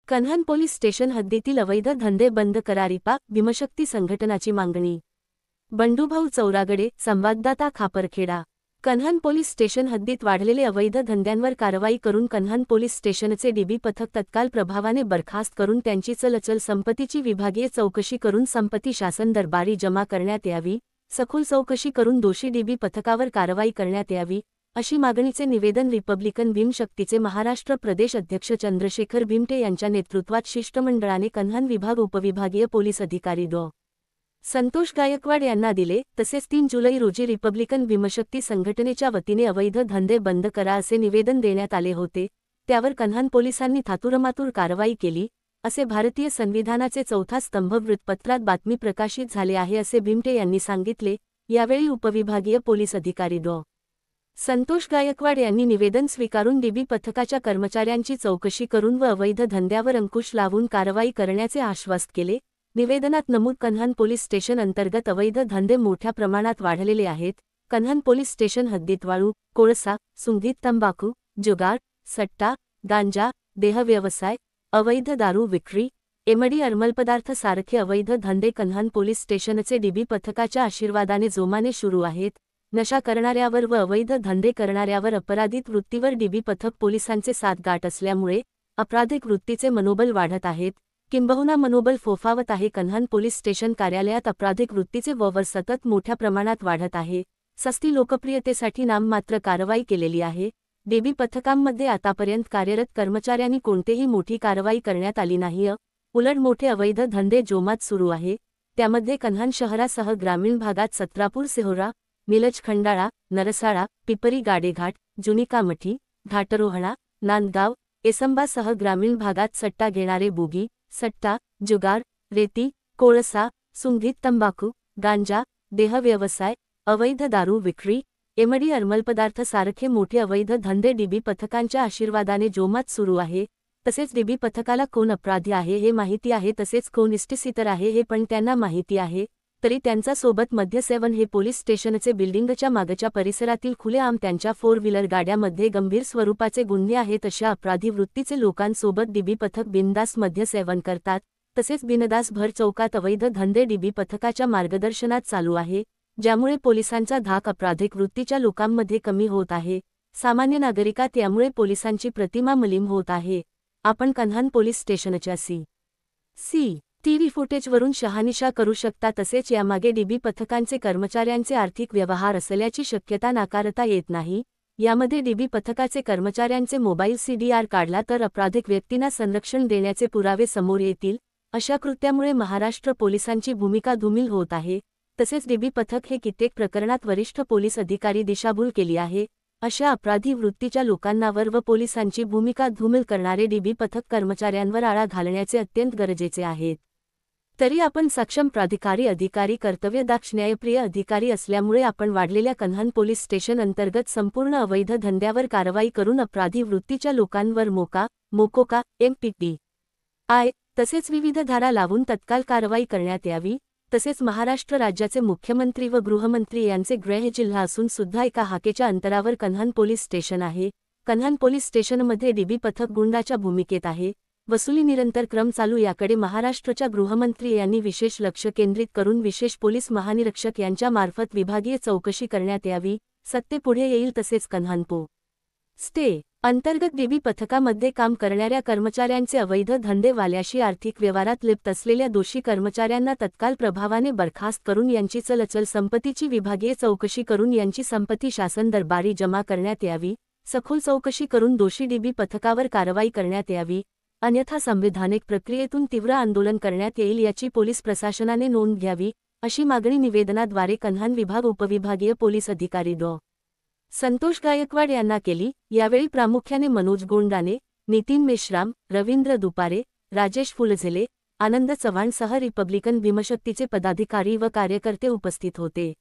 Kanhan police station हद्दीतील अवैध धंदे बंद करा भीमशक्ती संघटनाची मागणी। बंडूभाऊ चौरागडे, संवाददाता खापरखेडा। कन्हान पोलीस स्टेशन हद्दीत वाढलेले अवैध धंद्यांवर कारवाई करून कन्हान पोलीस स्टेशनचे डीबी पथक तत्काल प्रभावाने बरखास्त करून त्यांची चल संपत्तीची विभागीय चौकशी करून संपत्ती शासन दरबारी जमा करण्यात यावी, सखोल चौकशी करून दोषी डीबी पथकावर कारवाई करण्यात यावी, अशी मागणीचे निवेदन रिपब्लिकन भीमशक्तीचे महाराष्ट्र प्रदेश अध्यक्ष चंद्रशेखर भीमटे यांच्या नेतृत्वात शिष्टमंडळाने कन्हान विभाग उपविभागीय पोलीस अधिकारी डॉ. संतोष गायकवाड यांना दिले। तसेच 3 जुलै रोजी रिपब्लिकन भीमशक्ती संघटनेच्या वतीने अवैध धंदे बंद करा असे निवेदन देण्यात आले होते। त्यावर कन्हान पोलिसांनी थातुरमातुर कारवाई केली, असे भारतीय संविधानाचे 4था स्तंभ वृत्तपत्रात बातमी प्रकाशित झाले आहे, असे भीमटे यांनी सांगितले। यावेळी उपविभागीय पोलीस अधिकारी डॉ. संतोष गायकवाड यांनी निवेदन स्वीकारून डीबी पथकाच्या कर्मचाऱ्यांची चौकशी करून व अवैध धंद्यावर अंकुश लावून कारवाई करण्याचे आश्वासन केले। निवेदनात नमूद कन्हान पोलीस स्टेशन अंतर्गत अवैध धंदे मोठ्या प्रमाणात वाढलेले आहेत। कन्हान पोलीस स्टेशन हद्दीत वाळू, कोळसा, सुंगीत तंबाखू, जुगार, सट्टा, गांजा, देह व्यवसाय, अवैध दारू विक्री, एमडी अर्मलपदार्थ सारखे अवैध धंदे कन्हान पोलीस स्टेशनचे डीबी पथकाच्या आशीर्वादाने जोमाने सुरू आहेत। नशा करणाऱ्यावर व अवैध धंदे करणाऱ्यावर अपराधिक वृत्तीवर डीबी पथक पोलिसांचे साथ गाठ असल्यामुळे अपराधिक वृत्तीचे मनोबल वाढत आहेत, किंबहुना मनोबल फोफावत आहे। कन्हान पोलीस स्टेशन कार्यालयात अपराधिक वृत्तीचे वावर सतत मोठ्या प्रमाणात वाढत आहे। सस्ती लोकप्रियतेसाठी नाममात्र कारवाई केलेली आहे। डीबी पथकांमध्ये आतापर्यंत कार्यरत कर्मचाऱ्यांनी कोणतेही मोठी कारवाई करण्यात आली नाही, उलट मोठे अवैध धंदे जोमात सुरू आहे। त्यामध्ये कन्हान शहरासह ग्रामीण भागात सत्रापूर, सिहोरा, मिलज, खंडाळा, नरसाळा, पिपरी, गाडेघाट, जुनी कामठी, घाटरोहणा, नांदगाव, एसंबासह ग्रामीण भागात सट्टा घेणारे बुगी, सट्टा, जुगार, रेती, कोळसा, सुंगीत तंबाखू, गांजा, देह व्यवसाय, अवैध दारू विक्री, एमडी अर्मलपदार्थ सारखे मोठे अवैध धंदे डीबी पथकांच्या आशीर्वादाने जोमात सुरू आहे। तसेच डीबी पथकाला कोण अपराधी आहे हे माहिती आहे, तसेच कोण इष्टसितर आहे हे पण त्यांना माहिती आहे, तरी त्यांचा सोबत मद्य सेवन हे पोलीस स्टेशनचे बिल्डिंगच्या मागच्या परिसरातील खुलेआम त्यांच्या 4 व्हीलर गाड्यामध्ये गंभीर स्वरूपाचे गुन्हे आहेत। अशा अपराधी वृत्तीचे लोकांसोबत डीबी पथक बिनधास्त मद्य सेवन करतात। तसेच बिनधास्त भर चौकात अवैध धंदे डीबी पथकाच्या मार्गदर्शनात चालू आहे, ज्यामुळे पोलिसांचा धाक अपराधिक वृत्तीच्या लोकांमध्ये कमी होत आहे। सामान्य नागरिकात यामुळे पोलिसांची प्रतिमा मलीन होत आहे। आपण कन्हान पोलीस स्टेशनच्या सी.टी.व्ही. फुटेजवरून शहानिशा करू शकता। तसेच यामागे डीबी पथकांचे कर्मचाऱ्यांचे आर्थिक व्यवहार असल्याची शक्यता नाकारता येत नाही। यामध्ये डीबी पथकाचे कर्मचाऱ्यांचे मोबाईल CDR काढला तर अपराधिक व्यक्तींना संरक्षण देण्याचे पुरावे समोर येतील। अशा कृत्यामुळे महाराष्ट्र पोलिसांची भूमिका धूमिल होत आहे। तसेच डीबी पथक हे कित्येक प्रकरणात वरिष्ठ पोलीस अधिकारी दिशाभूल केली आहे। अशा अपराधी वृत्तीच्या लोकांवर व पोलिसांची भूमिका धूमिल करणारे डीबी पथक कर्मचाऱ्यांवर आळा घालण्याचे अत्यंत गरजेचे आहे। तरी आपण सक्षम प्राधिकारी अधिकारी, कर्तव्यदक्ष न्यायप्रिय अधिकारी असल्यामुळे आपण वाढलेल्या कन्हान पोलीस स्टेशन अंतर्गत संपूर्ण अवैध धंद्यावर कारवाई करून अपराधी वृत्तीच्या लोकांवर मोकोका, MPTI तसेच विविध धारा लावून तत्काल कारवाई करण्यात यावी। तसेच महाराष्ट्र राज्याचे मुख्यमंत्री व गृहमंत्री यांचे गृह जिल्हा असून सुद्धा एका हाकेच्या अंतरावर कन्हान पोलीस स्टेशन आहे। कन्हान पोलीस स्टेशनमध्ये डीबी पथक गुंडाच्या भूमिकेत आहे। वसुली निरंतर क्रम चालू याकडे महाराष्ट्राच्या गृहमंत्री यांनी विशेष लक्ष केंद्रित करून विशेष पोलीस महानिरीक्षक यांच्या मार्फत विभागीय चौकशी करण्यात यावी, सत्य पुढे येईल। तसेच कन्हान स्टे अंतर्गत डीबी पथकामध्ये काम करणाऱ्या कर्मचाऱ्यांचे अवैध धंदेवाल्याशी आर्थिक व्यवहारात लिप्त असलेल्या दोषी कर्मचाऱ्यांना तत्काल प्रभावाने बरखास्त करून यांची चल संपत्तीची विभागीय चौकशी करून यांची संपत्ती शासन दरबारी जमा करण्यात यावी, सखोल चौकशी करून दोषी डीबी पथकावर कारवाई करण्यात यावी, अन्यथा संविधानिक प्रक्रियेतून तीव्र आंदोलन करण्यात येईल याची पोलीस प्रशासनाने नोंद घ्यावी, अशी मागणी निवेदनाद्वारे कन्हान विभाग उपविभागीय पोलीस अधिकारी डॉ. संतोष गायकवाड यांना केली। यावेळी प्रामुख्याने मनोज गोंडाने, नितीन मेश्राम, रवींद्र दुपारे, राजेश फुलझेले, आनंद चव्हाण सह रिपब्लिकन भीमशक्तीचे पदाधिकारी व कार्यकर्ते उपस्थित होते।